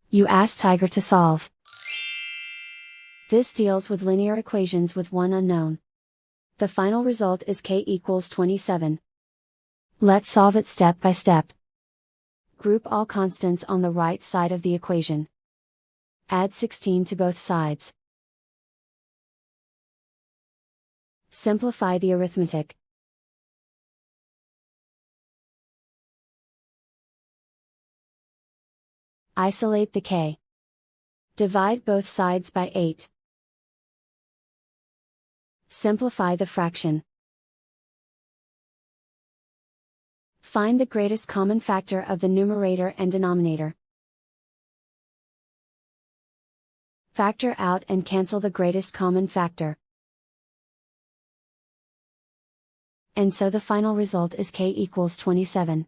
You ask Tiger to solve. This deals with linear equations with one unknown. The final result is k equals 27. Let's solve it step by step. Group all constants on the right side of the equation. Add 16 to both sides. Simplify the arithmetic. Isolate the k. Divide both sides by 8. Simplify the fraction. Find the greatest common factor of the numerator and denominator. Factor out and cancel the greatest common factor. And so the final result is k equals 27.